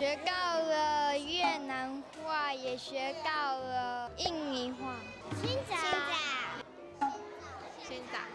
学到了越南话，也学到了印尼话。新早。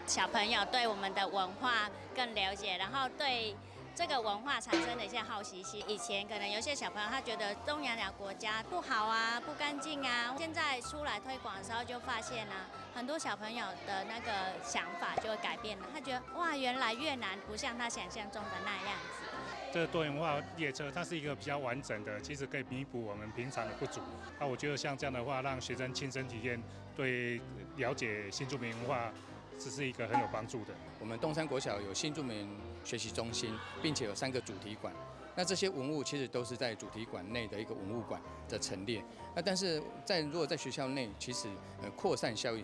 小朋友对我们的文化更了解，然后对这个文化产生的一些好奇心。以前可能有些小朋友他觉得东南亚国家不好啊、不干净啊，现在出来推广的时候就发现啊，很多小朋友的那个想法就会改变了。他觉得哇，原来越南不像他想象中的那样子。这个多元化列车，它是一个比较完整的，其实可以弥补我们平常的不足。那我觉得像这样的话，让学生亲身体验，对了解新住民文化，这是一个很有帮助的。我们东山国小有新住民学习中心，并且有3个主题馆。那这些文物其实都是在主题馆内的一个文物馆的陈列。那但是如果在学校内，其实扩散效益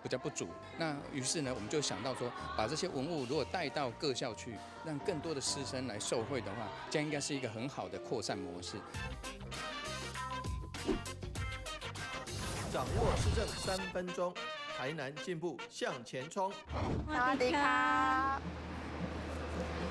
比较不足。那于是呢，我们就想到说，把这些文物如果带到各校去，让更多的师生来受惠的话，这样应该是一个很好的扩散模式。掌握市政3分钟，台南进步向前冲。萨瓦迪卡，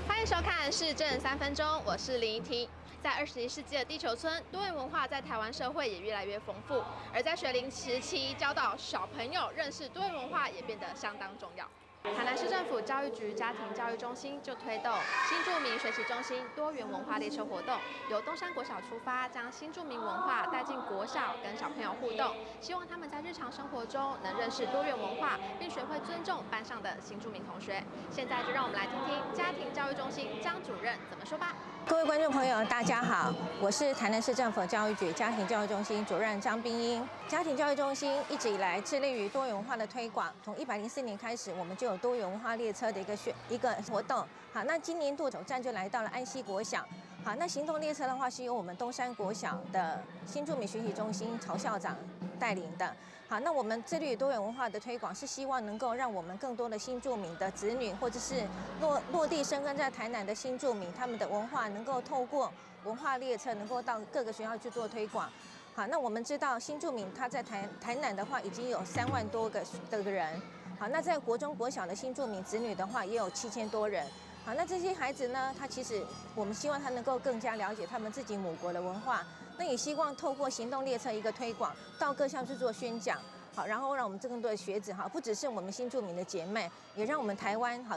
欢迎收看《市政3分钟》，我是林怡婷。在21世纪的地球村，多元文化在台湾社会也越来越丰富，而在学龄时期教导小朋友认识多元文化也变得相当重要。台南市政府教育局家庭教育中心就推动新住民学习中心多元文化列车活动，由东山国小出发，将新住民文化带进国小，跟小朋友互动，希望他们在日常生活中能认识多元文化，并学会尊重班上的新住民同学。现在就让我们来听听家庭教育中心张主任怎么说吧。各位观众朋友，大家好，我是台南市政府教育局家庭教育中心主任张彬英。家庭教育中心一直以来致力于多元文化的推广，从104年开始，我们就有多元文化列车的一个活动。好，那今年度首站就来到了安溪国小。好，那行动列车的话是由我们东山国小的新住民学习中心曹校长带领的。好，那我们致力于多元文化的推广，是希望能够让我们更多的新住民的子女，或者是落地生根在台南的新住民，他们的文化能够透过文化列车，能够到各个学校去做推广。好，那我们知道新住民他在台南的话，已经有3万多个人。好，那在国中国小的新住民子女的话，也有7000多人。好，那这些孩子呢，他其实我们希望他能够更加了解他们自己母国的文化，那也希望透过行动列车一个推广，到各校去做宣讲。好，然后让我们更多的学子哈，不只是我们新住民的姐妹，也让我们台湾好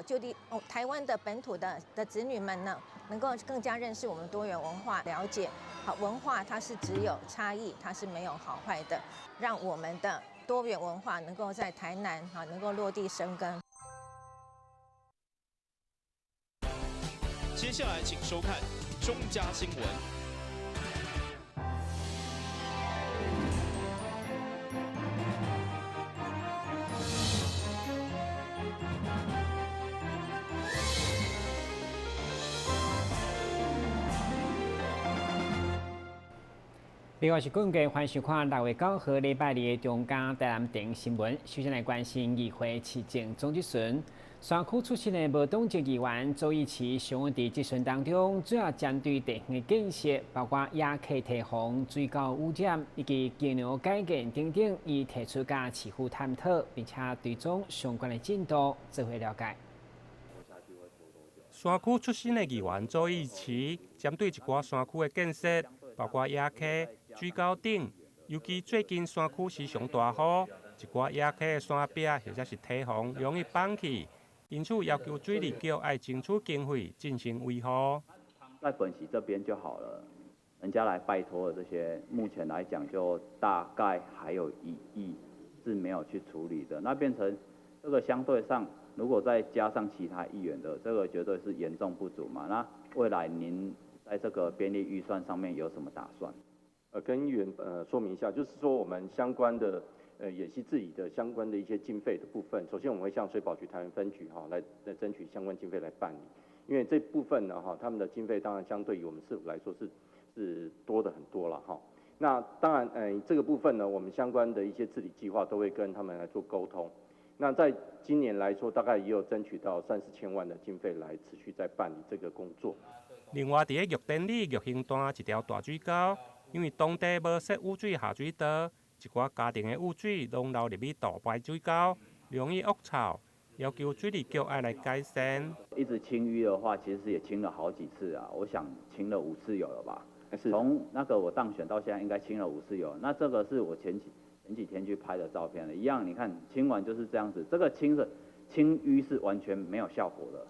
台湾的本土的子女们呢，能够更加认识我们多元文化，了解好文化它是只有差异，它是没有好坏的，让我们的多元文化能够在台南好能够落地生根。接下来请收看中嘉新闻。另外是更加欢迎收看6月9号礼拜2的中嘉台南电新闻。首先来关心议会市政总质询。山区出身的无党籍议员周奕奇，想要在质询当中，主要针对地方的建设，包括野客堤防、水沟污染以及桥梁改建等等，以提出甲市府探讨，并且追踪相关的进度，做伙了解。山区出身的议员周奕奇，针对一寡山区的建设，包括野客、水沟等，尤其最近山区时常大雨，一寡野客的山壁或者是堤防容易放弃。因此，要求水利局要争取经费进行维护。在本溪这边就好了，人家来拜托的这些，目前来讲就大概还有1亿是没有去处理的。那变成这个相对上，如果再加上其他议员的，这个绝对是严重不足嘛。那未来您在这个编列预算上面有什么打算？跟议员说明一下，就是说我们相关的。演习治理的相关的一些经费的部分，首先我们会向水保局台湾分局来争取相关经费来办理，因为这部分呢他们的经费当然相对于我们市府来说是多的很多了哈。那当然这个部分呢，我们相关的一些治理计划都会跟他们来做沟通。那在今年来说，大概也有争取到30千万的经费来持续在办理这个工作。另外，在玉典里玉兴段一条大水沟，因为当地无设污水下水道。一寡家庭的污水拢流入去大排水沟，容易恶臭，要求水利局要来改善。一直清淤的话，其实也清了好几次啊，我想清了5次有了吧。从那个我当选到现在，应该清了5次油。那这个是我前几天去拍的照片了，一样，你看清完就是这样子。这个清淤是完全没有效果的，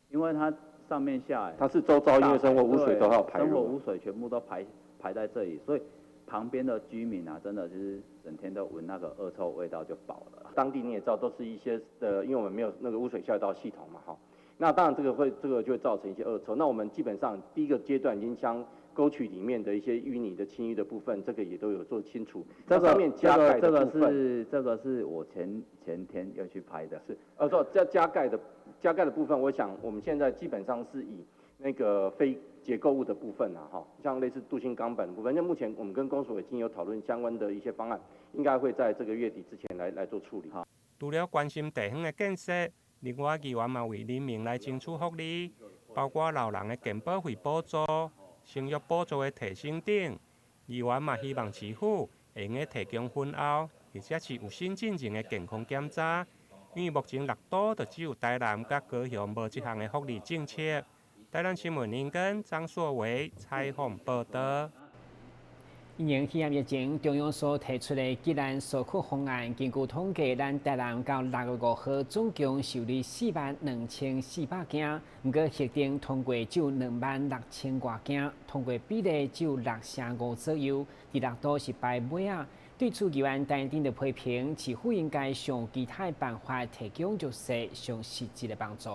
因为它上面下来，它是周遭因为生活污水都要排入，生活污水全部都排在这里，所以旁边的居民啊，真的就是整天都闻那个恶臭味道就饱了。当地你也知道，都是一些因为我们没有那个污水下水道系统嘛，哈。那当然这个就会造成一些恶臭。那我们基本上第一个阶段已经将沟渠里面的一些淤泥的清淤的部分，这个也都有做清除。这个上面加盖的部分，这个是我前天要去拍的。是，说加盖的部分，我想我们现在基本上是以那个非结构物的部分啊，哈，像类似镀锌钢板的部分，那目前我们跟公所已经有讨论相关的一些方案，应该会在这个月底之前来做处理。除了关心地方的建设，另外议员嘛为人民来争取福利，包括老人的健保费补助、生育补助的提升等。议员嘛希望市府会用提供婚后或者是有新进前的健康检查，因为目前6都就只有台南甲高雄无这项的福利政策。台南新闻林根张硕维采访报道。因应气候疫情，中央所提出的吉兰纾困方案，根据统计，咱台南到6月5号总共受理42400件，不过核定通过只有26000多件，通过比例只有6.5%左右。第6都是排尾啊。对此，议员陈定的批评，市府应该用其他办法提供弱势上实际的帮助。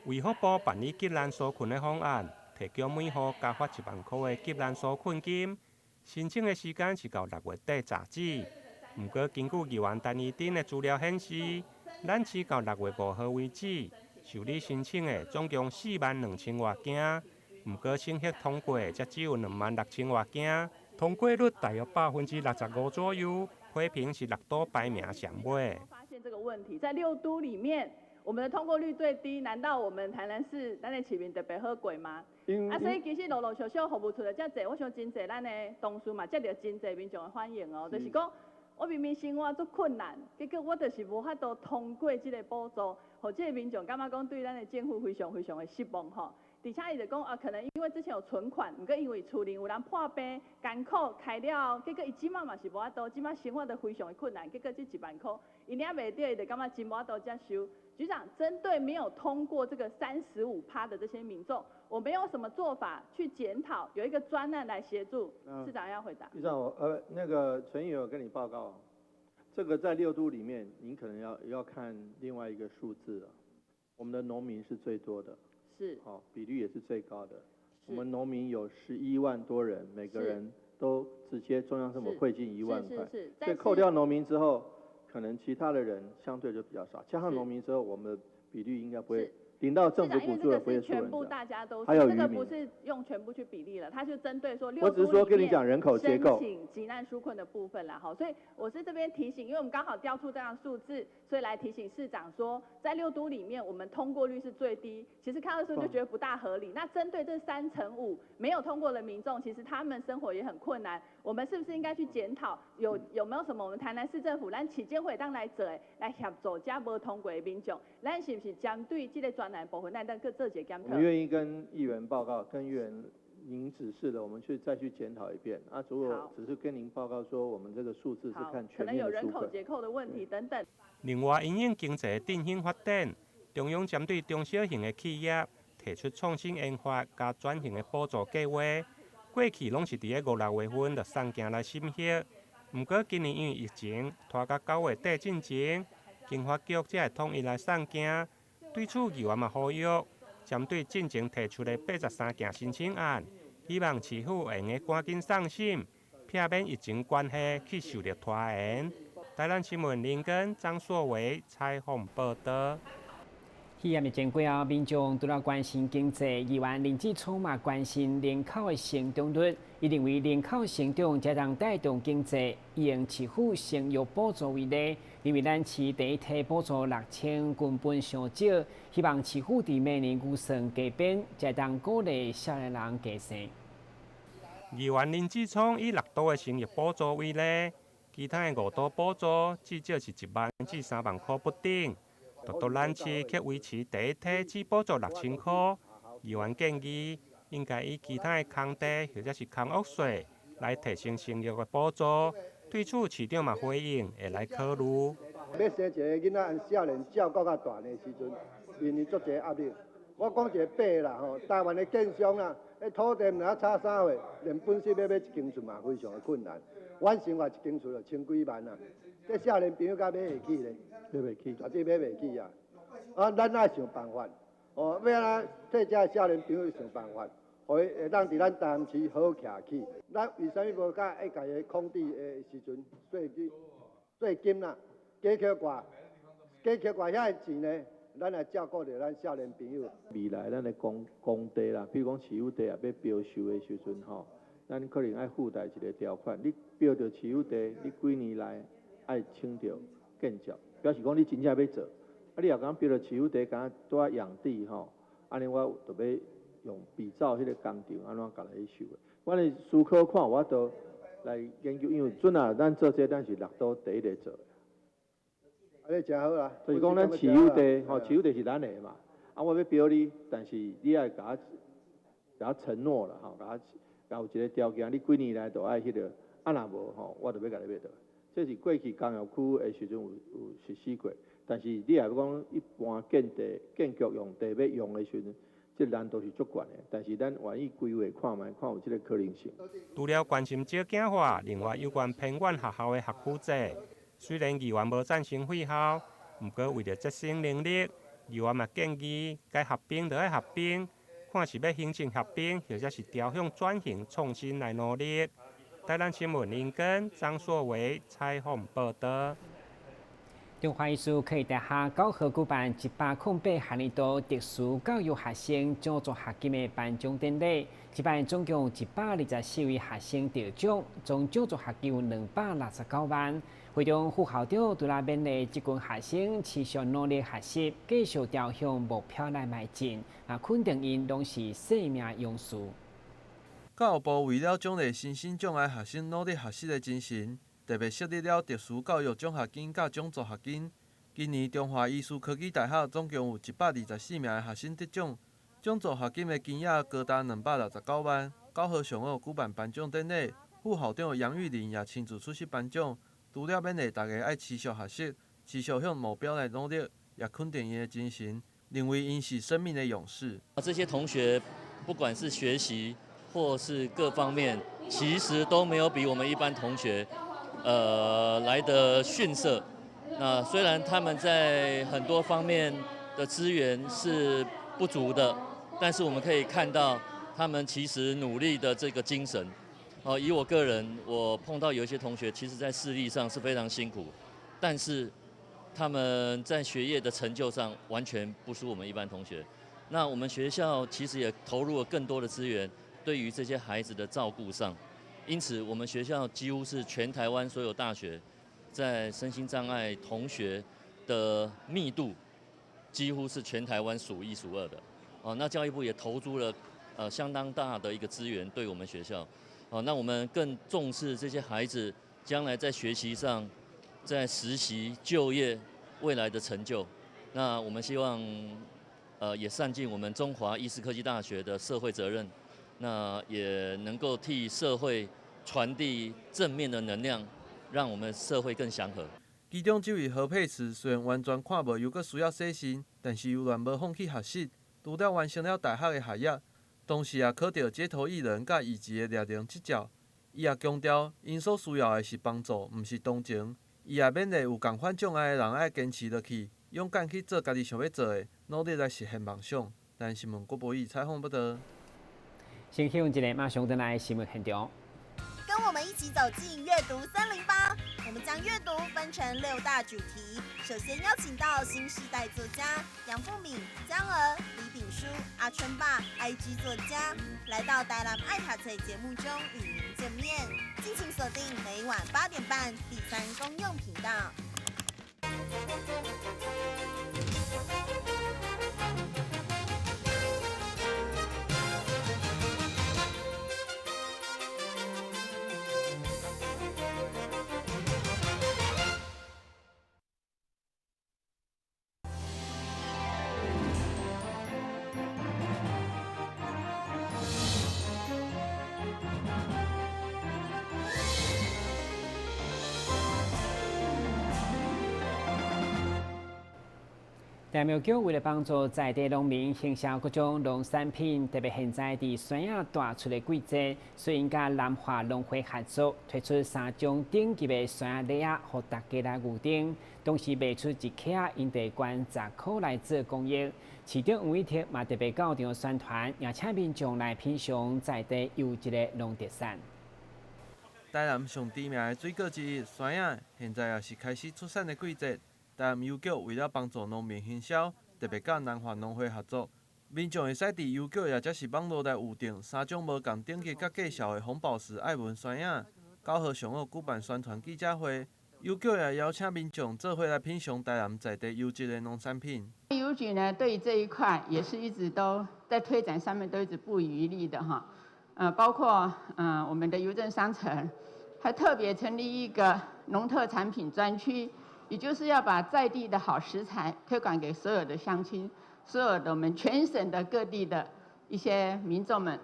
卫福部办理吉兰纾困的方案。提供每户加发1万块的急难纾困金，申请的时间是到6月底截止。不过，根据议员陈义珍的资料显示，咱市到6月5号为止，受理申请的总共42000多件，不过审核通过的才只有26000多件，通过率大约65%左右，批评是6都排名上尾。发现这个问题，在6都里面。我们的通过率最低，难道我们台南市咱的市民特别好过吗？所以其实陆续服务出来遮侪，我想真侪咱的同事嘛，接到真侪民众的欢迎哦，就是讲我明明生活足困难，结果我就是无法度通过这个补助，或者民众感觉讲对咱的政府非常的失望吼。而且伊就讲可能因为之前有存款，毋过因为厝里有人破病、艰苦开了，结果伊即马嘛是无法度，即马生活都非常的困难，结果这1万块，伊领袂到，伊就感觉真无法度接受。局长，针对没有通过这个35%的这些民众，我们有什么做法去检讨？有一个专案来协助。市长要回答。市长，那个陈议员有跟你报告，这个在6都里面，您可能要看另外一个数字了。我们的农民是最多的，是，好，比率也是最高的。我们农民有11万多人，每个人都直接中央政府汇进1万块，所以扣掉农民之后。可能其他的人相对就比较少，加上农民之后，我们的比率应该不会领到政府补助的不会受影响。全部大家都是，还有这个不是用全部去比例了，它就针对说6我只是说跟你讲人口结构，申请急难纾困的部分啦，好，所以我是这边提醒，因为我们刚好调出这样的数字，所以来提醒市长说，在6都里面，我们通过率是最低。其实看到数就觉得不大合理。那针对这3%5没有通过的民众，其实他们生活也很困难。我们是不是应该去检讨有没有什么我们台南市政府咱市建会当来做来协助这无通过的民众，咱是不是针对这个专案部分，咱再做一个检讨？我们愿意跟议员报告，跟议员您指示的，我们再去检讨一遍。啊，如果只是跟您报告说，我们这个数字是看全面的纾困，可能有人口结构的问题等等。另外，因应经济振兴发展，中央针对中小型的企业提出创新研发加转型的补助计划。过去拢是伫个5、6月份就送件来审核，不过今年因为疫情拖到9月底进前，经发局才会统一来送件。对此，议员嘛呼吁，针对进前提出的83件申请案，希望市府会用赶紧送审，避免疫情关系去受到拖延。台南新闻林根张硕维采访报道。气候疫情过后，民众除了关心经济，议员林志聪嘛关心人口的成长率。伊认为人口成长才能带动经济，以用市府生育补助为例，因为咱市第一梯补助6000根本上少，希望市府伫明年预算加编，才当鼓励少年人加生。议员林志聪以6都的生育补助为例，其他的5都补助至少是1万至3万块不等。独咱市却维持第一梯只补助6000块。议员建议，应该以其他的空地或者是空屋税来提升生育的补助。对此，市长嘛回应会来考虑。要生一个囡仔，按少年照顾到大的时阵，面临足侪压力。我讲一个白啦吼，台湾的建商啊，迄土地唔知差3岁，连本身要一间厝嘛非常的困难。阮生活一间厝就千几万啊，这少年朋友敢买会起咧？买袂起，绝对买袂起啊！啊，咱爱想办法，哦，要安替这少年朋友想办法，互伊会当伫咱台南市好好徛起。咱为啥物无甲爱家己空地的时阵，税金啦，加扣挂遐个钱呢？咱来照顾着咱少年朋友。未来咱的公地啦，比如讲持有地啊，要标售的时阵吼，咱可能爱附带一个条款，你标着持有地，你几年来爱清着建照，表示讲你真正要做。啊，你若讲标着持有地，敢拄啊养地吼，安尼我就要用比照迄个工程安怎甲来收的。我的思考看，我都来研究，因为准啊，咱做这咱是6都第一个做。安尼真好啦，所以讲咱持有地，吼，持有地是咱的嘛。啊，我要标你，但是你要甲我承诺了，吼，甲有一个条件，你几年来都爱迄个，啊若无吼，我就要甲你买倒。这是过去工业区的时阵有实施过，但是你若讲一般建局用地要用的时阵，这难度是足悬的。但是咱愿意规划看卖，看有这个可能性。除了关心少子化，另外有关偏远学校的学区制。虽然议员无赞成废校，不过为了节省人力，议员嘛建议该合并就要合并，看是要行政合并，或者是朝向转型创新来努力。台南新闻林根、张硕维采访报道。中华艺术科技大学9号举办108学年度特殊教育学生奖助学金的颁奖典礼，举办总共124位学生得奖，总奖助学金269万。会中副校长除了勉励这群学生持续努力学习，继续朝向目标来迈进，肯定因拢是生命勇士。教育部为了奖励身心障碍学生努力学习的精神，特别设立了特殊教育奖学金甲奖助学金。今年中华艺术科技大学总共有124名的学生得奖，奖助学金的金额高达269万。9号上午举办颁奖典礼，副校长杨玉玲也亲自出席颁奖。除了勉励大家爱持续学习，持续向目标来努力，也肯定因的精神，认为因是生命的勇士。这些同学不管是学习或是各方面，其实都没有比我们一般同学，来得逊色。那虽然他们在很多方面的资源是不足的，但是我们可以看到他们其实努力的这个精神。以我个人，我碰到有一些同学，其实在视力上是非常辛苦，但是他们在学业的成就上完全不输我们一般同学。那我们学校其实也投入了更多的资源，对于这些孩子的照顾上，因此我们学校几乎是全台湾所有大学在身心障碍同学的密度，几乎是全台湾数1数2的。那教育部也投注了相当大的一个资源对我们学校。那我们更重视这些孩子将来在学习上、在实习、就业未来的成就。那我们希望，也善尽我们中华医事科技大学的社会责任，那也能够替社会传递正面的能量，让我们社会更祥和。其中这位何佩慈虽然完全看无又阁需要洗身，但是依然无放弃学习，除了完成了大学的学业。同时也考到街头艺人甲艺伎的猎人执照，伊也强调，因所需要的是帮助，毋是同情。伊也勉励有共款障碍的人爱坚持落去，勇敢去做家己想要做的，努力来实现梦想。但新闻郭博义采访报道。先休一下，马上回来新闻现场。跟我们一起走进阅读森林吧！我们将阅读分成6大主题。首先邀请到新时代作家杨富敏、江儿、李炳书、阿春爸、IG 作家，来到台南爱读册节目中与您见面。敬请锁定每晚8点半第3公用频道。苗苗局为了帮助在地农民行销各种农产品，特别现在伫山野大出的季节，所以甲南华农会合作，推出3种顶级的山野礼盒，予大家来预定。同时卖出一克因地管10块来做公益。市长黄伟哲嘛特别到场宣传，邀请民众来品尝在地优质的农特产。台南上知名的水果之一山野，现在也是开始出产的季节。台南邮局为了帮助农民行销，特别甲南华农会合作，民众会使伫邮局也则是网络来预定3种无共等级甲介绍的红宝石爱文山野。9号上午举办宣传记者会，邮局也邀请民众做伙来品尝台南在地优质的农产品。邮局呢，对于这一块也是一直都在推展上面都一直不遗余力的哈。包括我们的邮政商城，还特别成立一个农特产品专区。也就是要把在地的好食材推广给所有的乡亲，所有的我们全省的各地的一些民众们。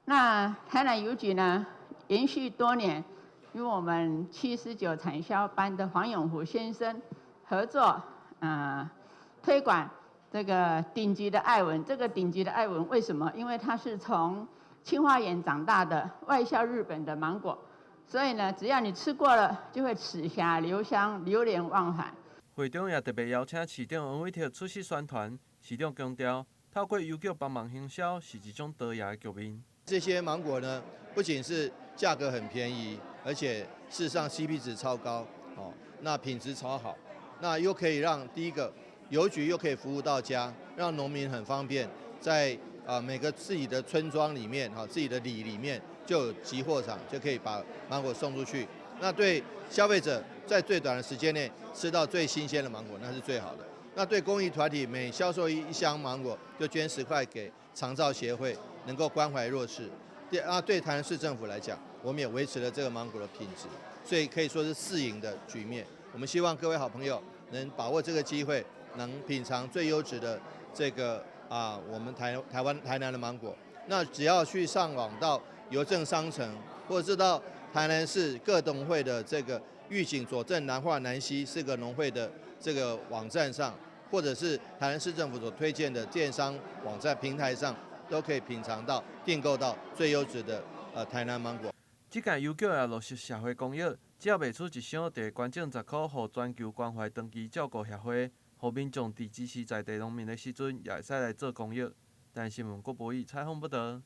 那台南邮局呢，延续多年与我们79产销班的黄永虎先生合作，推广这个顶级的爱文。这个顶级的爱文为什么？因为它是从清华园长大的外销日本的芒果。所以呢，只要你吃过了，就会齿颊留香，流连忘返。会中也特别邀请市长黄伟哲出席宣传。市长强调，透过邮局帮忙行销是一种得雅的局面。这些芒果呢，不仅是价格很便宜，而且事实上 CP 值超高，那品质超好，那又可以让第一个邮局又可以服务到家，让农民很方便，在每个自己的村庄里面，自己的里里面。就有集货场，就可以把芒果送出去。那对消费者在最短的时间内吃到最新鲜的芒果，那是最好的。那对公益团体，每销售一箱芒果就捐10块给长照协会，能够关怀弱势。对台南市政府来讲，我们也维持了这个芒果的品质，所以可以说是4赢的局面。我们希望各位好朋友能把握这个机会，能品尝最优质的这个我们台南的芒果。那只要去上网到邮政商城，或者是到台南市各农会的这个玉井、左镇、南化、南西4个农会的这个网站上，或者是台南市政府所推荐的电商网站平台上，都可以品尝到、订购到最优质的台南芒果。这届邮局也落实社会公益，只要卖出一箱，就会捐赠10块，予全球关怀长期照顾协会，予民众伫支持在地农民的时阵，也会使来做公益。台南新闻郭博义采访报道。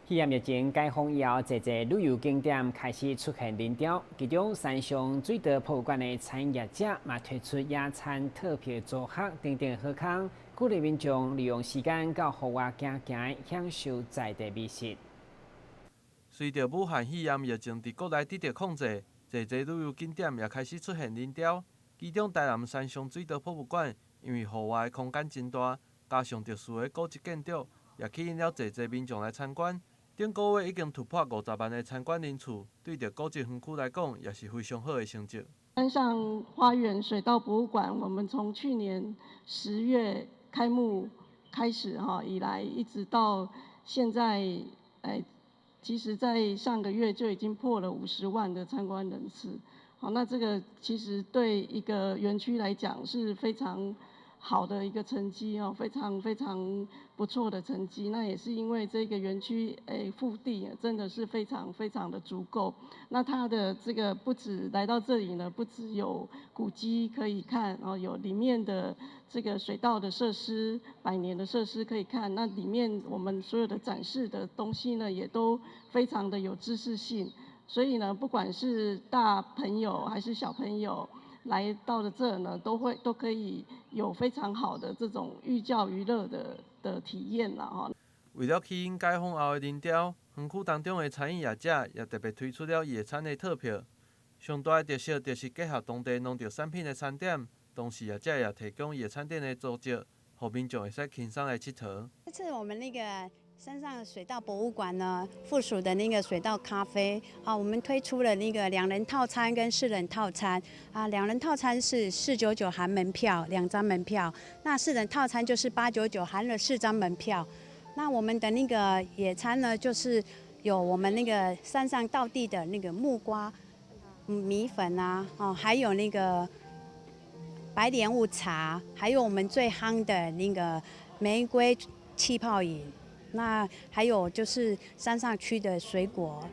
去年疫情解封以后，侪旅游景点开始出现人潮，其中山上水稻博物馆的产业者嘛推出野餐特别组合等等好康，鼓励民众利用时间到户外行行，享受在地美食。随着武汉肺炎疫情伫国内得到控制，侪旅游景点也开始出现人潮。其中台南山上水稻博物馆因为户外空间真大，加上特殊的古迹建筑，也吸引了侪民众来参观。顶个月已经突破50万的参观人次，对着古迹园区来讲，也是非常好的成绩。山上花园水稻博物馆，我们从去年10月开幕开始以来，一直到现在，其实在上个月就已经破了50万的参观人次。好，那这个其实对一个园区来讲是非常好的一个成绩非常非常不错的成绩。那也是因为这个园区腹地真的是非常非常的足够。那它的这个不止来到这里呢，不只有古迹可以看，有里面的这个水稻的设施、百年的设施可以看。那里面我们所有的展示的东西呢，也都非常的有知识性。所以呢，不管是大朋友还是小朋友来到了这呢，都可以有非常好的这种寓教于乐的体验啦哈。为了吸引解封后的人潮，园区当中的餐饮业者也特别推出了野餐的特票。上大的特色就是结合当地农特产品的餐点，同时业者也提供野餐店的组织，让民众会使轻松来佚佗。这次我们那个山上水稻博物馆呢，附属的那个水稻咖啡，我们推出了那个2人套餐跟4人套餐2人套餐是499含门票2张门票，那4人套餐就是899含了4张门票。那我们的那个野餐呢，就是有我们那个山上道地的那个木瓜、米粉还有那个白莲雾茶，还有我们最夯的那个玫瑰气泡饮，那还有就是山上区的水果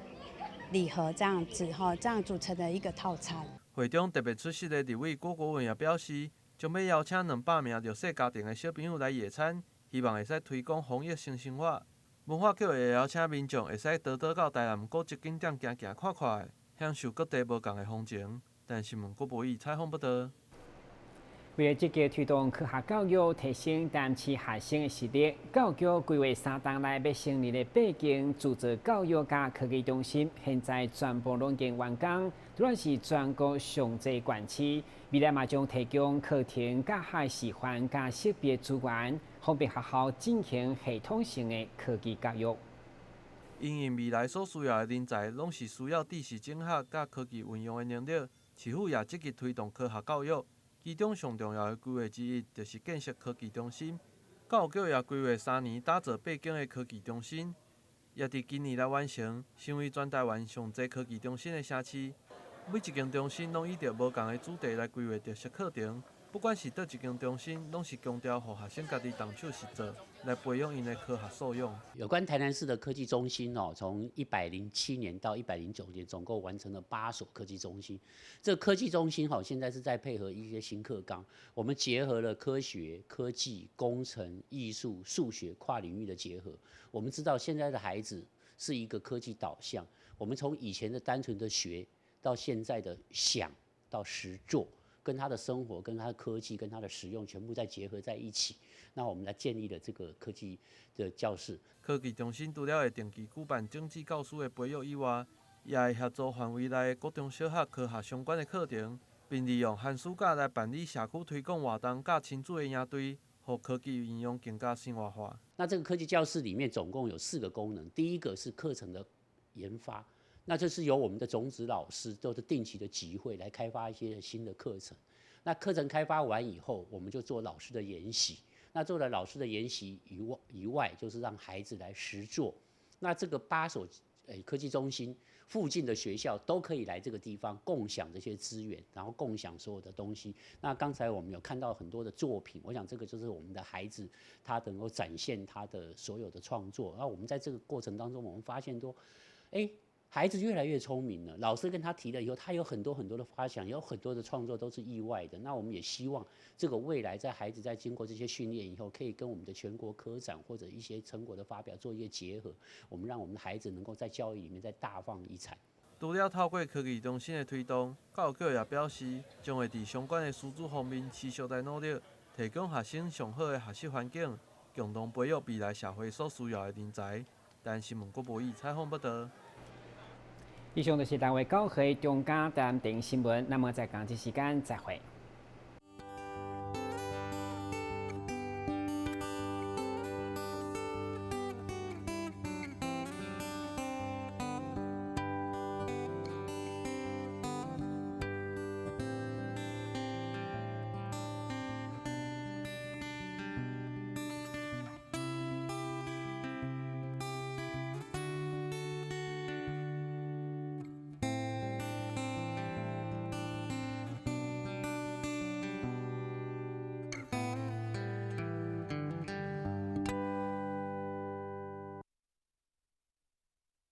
礼盒这样子哈，这样组成的一个套餐。会中特别出席的立委郭国文也表示，将要邀请200名弱势家庭的小朋友来野餐，希望会使推广防疫新生活。文化局会邀请民众会使倒到台南各一景点行行看看，享受各地无同的风情。但新闻郭博义采访报道。为了积极推动科学教育，提升台南市学生的实力，教育局规划3档内要成立的8间自助教育加科技中心，现在全部拢已经完工，主要是全国上济县市。未来嘛将提供课程教学示范加识别资源，方便学校进行系统性的科技教育。因应未来所需要的人才，拢是需要知识整合甲科技运用的能力。市府也积极推动科学教育。其中上重要的规划之一，就是建设科技中心。教育局也规划3年打造8间的科技中心，也伫今年来完成，成为全台湾上济科技中心的城市。每一间中心拢以着无同的主题来规划特色课程，不管是倒一间中心，拢是强调予学生家己动手实做，来培养因的科学素养。有关台南市的科技中心从107年到109年，总共完成了8所科技中心。这个科技中心现在是在配合一些新课纲，我们结合了科学、科技、工程、艺术、数学跨领域的结合。我们知道现在的孩子是一个科技导向，我们从以前的单纯的学，到现在的想，到实做。跟他的生活、跟他的科技、跟他的使用全部再结合在一起，那我们来建立了这个科技的教室。科技中心除了会定期举办政治教师的培育以外，也会协助范围内的各中小学科学相关的课程，并利用寒暑假来办理社区推广活动甲亲子的营队，让科技应用更加生活化。那这个科技教室里面总共有4个功能，第一个是课程的研发。那这是由我们的种子老师都是定期的集会来开发一些新的课程。那课程开发完以后，我们就做老师的研习。那做了老师的研习以外，就是让孩子来实作。那这个8所科技中心附近的学校都可以来这个地方共享这些资源，然后共享所有的东西。那刚才我们有看到很多的作品，我想这个就是我们的孩子他能够展现他的所有的创作。然后我们在这个过程当中，我们发现说，孩子越来越聪明了，老师跟他提了以后，他有很多很多的发想，有很多的创作都是意外的。那我们也希望这个未来在孩子在经过这些训练以后，可以跟我们的全国科展或者一些成果的发表做一些结合，我们让我们的孩子能够在教育里面再大放异彩。除了透过科技中心的推动，教育局也表示，将会在相关的师资方面持续来努力，提供学生上好的学习环境，共同培育未来社会所需要的人才。但新闻郭博义采访报道。以上就是单位9号中嘉台南电新闻，那么在港机时间再会。